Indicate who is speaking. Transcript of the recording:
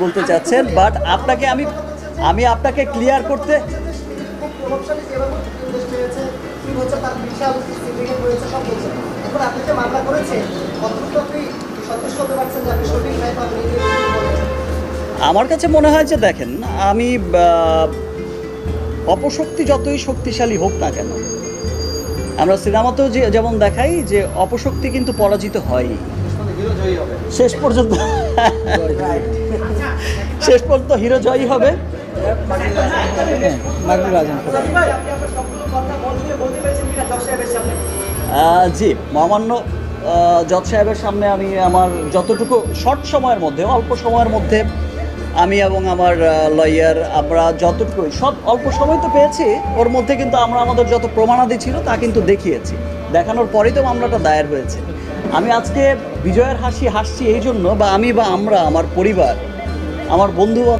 Speaker 1: বলতে চাচ্ছেন, বাট আপনাকে আমি আপনাকে ক্লিয়ার করতে আমার কাছে মনে হয় যে দেখেন, আমি অপশক্তি যতই শক্তিশালী হোক না কেন, আমরা সিনেমাতেও যেমন দেখাই যে অপশক্তি কিন্তু পরাজিত হয় শেষ পর্যন্ত। শেষ পর্যন্ত হিরো জয়ী হবে। জি, মহামান্য জজ সাহেবের সামনে আমি আমার যতটুকু শর্ট সময়ের মধ্যে, অল্প সময়ের মধ্যে আমি এবং আমার লয়ার আমরা যতটুকু অল্প সময় তো পেয়েছি, ওর মধ্যে কিন্তু আমরা আমাদের যত প্রমাণাদি ছিল তা কিন্তু দেখিয়েছি। দেখানোর পরেই তো মামলাটা দায়ের হয়েছে। আমি আজকে বিজয়ের হাসি হাসছি এই জন্য, বা আমরা, আমার পরিবার, আমার বন্ধু